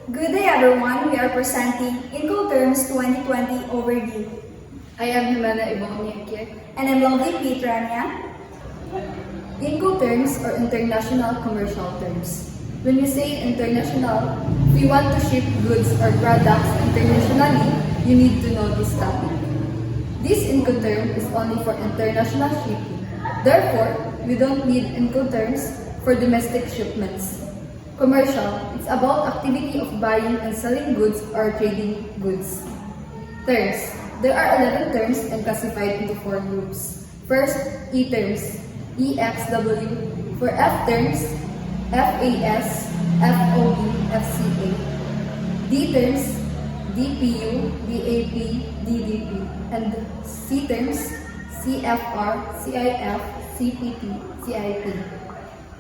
Good day everyone, we are presenting Incoterms 2020 Overview. I am Jimena Ibong-Niekye. And I'm Lovely Petrania. Incoterms or international commercial terms. When we say international, if you want to ship goods or products internationally, you need to know this topic. This Incoterm is only for international shipping. Therefore, we don't need Incoterms for domestic shipments. Commercial, it's about activity of buying and selling goods or trading goods. Terms. There are 11 terms and classified into 4 groups. First, E-terms, EXW. For F-terms, FAS, FOE, FCA. D-terms, DPU, DAP, DDP. And C-terms, CFR, CIF, CPT, CIP.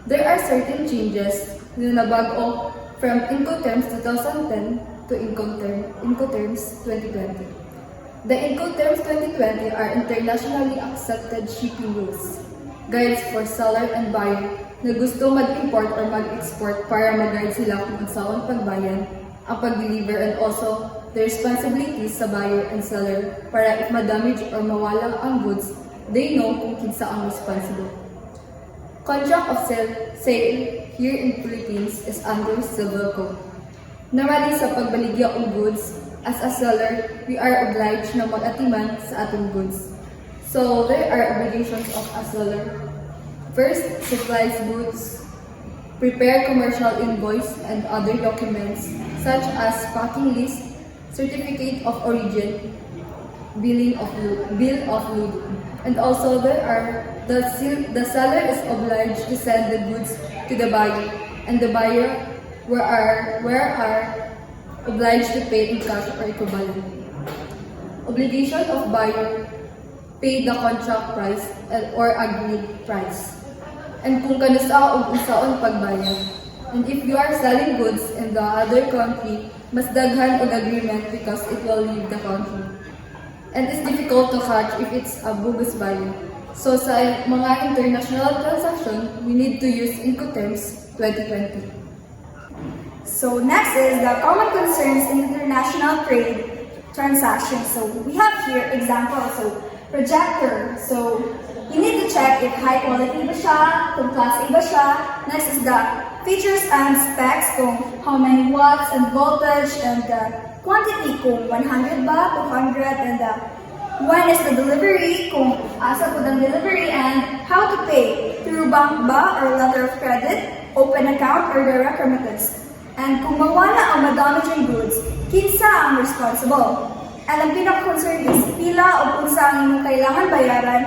There are certain changes na nabago from Incoterms 2010 to Incoterms 2020. The Incoterms 2020 are internationally accepted shipping rules, guides for seller and buyer na gusto mag-import or mag-export para mag-guide sila kung saan pagbayan, ang pag-deliver, and also the responsibilities sa buyer and seller para if ma-damage or mawala ang goods, they know kung kinsa ang responsible. Contract of sale here in Philippines is under Civil Code. Normally sa pagbaligya ng goods, as a seller, we are obliged na mag-atiman sa ating goods. So there are obligations of a seller. First, supplies goods, prepare commercial invoice and other documents such as packing list, certificate of origin, bill of load. And also there are the seller is obliged to send the goods to the buyer, and the buyer are obliged to pay in cash or equivalent. Obligation of buyer pay the contract price or agreed price. And kung kanasa o unsaon pagbayad. And if you are selling goods in the other country, mas daghan og agreement because it will leave the country. And it's difficult to catch if it's a bogus buyer. So sa mga international transaction, we need to use Incoterms 2020. So next is the common concerns in international trade transactions. So we have here examples. So projector. So you need to check if high quality ba siya, kung class A ba siya. Next is the features and specs, kung how many watts and voltage, and the quantity, kung 100 ba, 200, and when is the delivery, kung asa po ng delivery, and how to pay, through bank ba or letter of credit, open account, or direct remittance. And kung mawala o madamage yung goods, kinsa ang responsible. And ang pinaka-concern is pila o kung saan yung kailangan bayaran,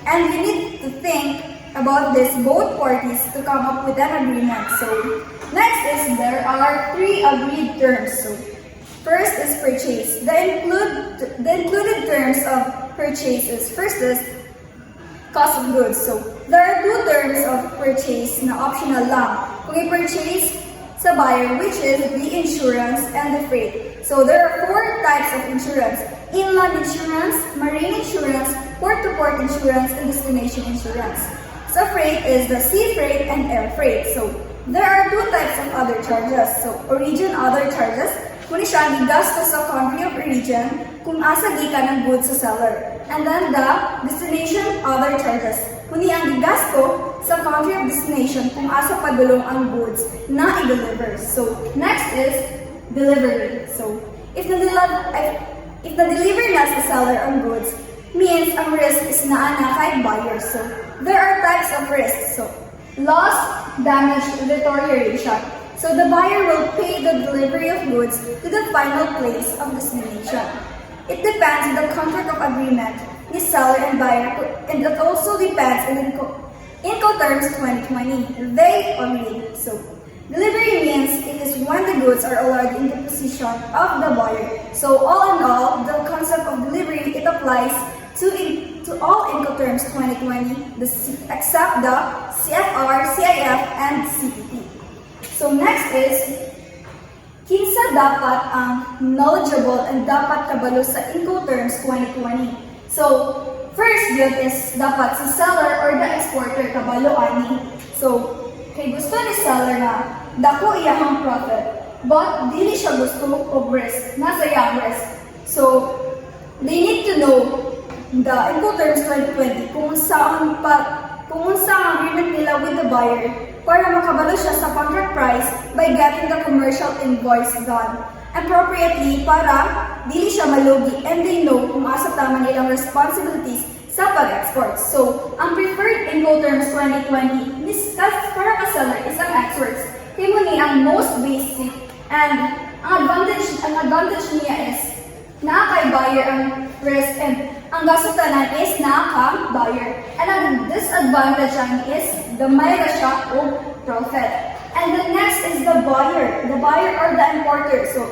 and you need to think about this both parties to come up with an agreement. So next is there are 3 agreed terms. So first is purchase. The included terms of purchase is first is cost of goods. So there are 2 terms of purchase na optional lang. Kung i-purchase sa buyer, which is the insurance and the freight. So there are 4 types of insurance: inland insurance, marine insurance, port-to-port insurance, and destination insurance. So freight is the sea freight and air freight. So there are 2 types of other charges. So origin other charges, kung siya gigasto sa country of origin, kung asa gikan ng goods sa seller. And then the destination other charges, kung ang gigasto sa country of destination, kung asa padulong ang goods na i-deliver. So next is delivery. So if the deliver na sa seller ang goods, means ang risk is naa na kay buyer. So there are types of risks. So loss, damage, deterioration. So the buyer will pay the delivery of goods to the final place of destination. It depends on the contract of agreement ni seller and buyer, and it also depends on Incoterms 2020. They agree. So delivery means it is when the goods are already in the possession of the buyer. So all in all, the concept of delivery, it applies to all Incoterms 2020, except the CFR, CIF, and CPT. So next is, kinsa dapat ang knowledgeable and dapat kabalo sa Incoterms 2020. So first yun is dapat si seller or the exporter kabalo ani. So kay gusto ni seller na dako iyahang profit, but dili siya gusto og risk, nasa iyang risk. So, they need to know the Incoterms 2020 kung saan ang agreement nila with the buyer para makabalo siya sa contract price by getting the commercial invoice done appropriately para dili siya malugi and they know kung asa tama nilang responsibilities sa pag-export. So, ang preferred Incoterms 2020 discuss para ka seller is ang experts. Kaya mo ni ang most basic and ang advantage niya is na kay buyer ang risk and ang gasutanan is na ka buyer. And ang disadvantage is gamay ra siya o profit. And the next is the buyer or the importer. So,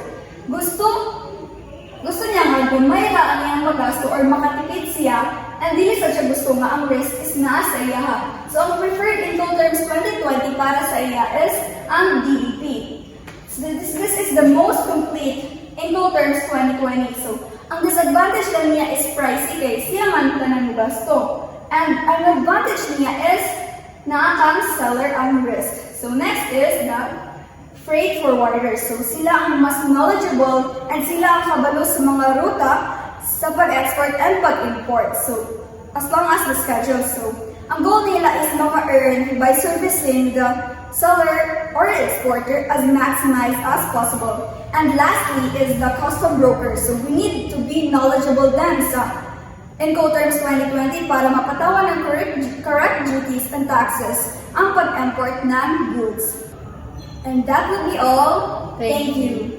gusto niya nga gamay ra ang iyang magasto or makatipid siya and dili sa siya gusto nga ang risk is nasa iya ha. So, ang preferred Incoterms 2020 para sa iya is ang DEP. So, this is the most complete Incoterms 2020. So, ang disadvantage lang niya is pricey kay siya man tanan mo gasto. And ang advantage niya is na ang seller ang risk. So, next is the freight forwarders. So, sila ang mas knowledgeable and sila ang kabalo sa mga ruta sa pag-export and pag-import. So, as long as the schedule. So, ang goal nila is maka-earn by servicing the seller or exporter as maximized as possible. And lastly is the custom broker. So, we need to be knowledgeable then sa Incoterms 2020 para mapatawan ng correct duties and taxes ang pag-import ng goods. And that would be all. Thank you.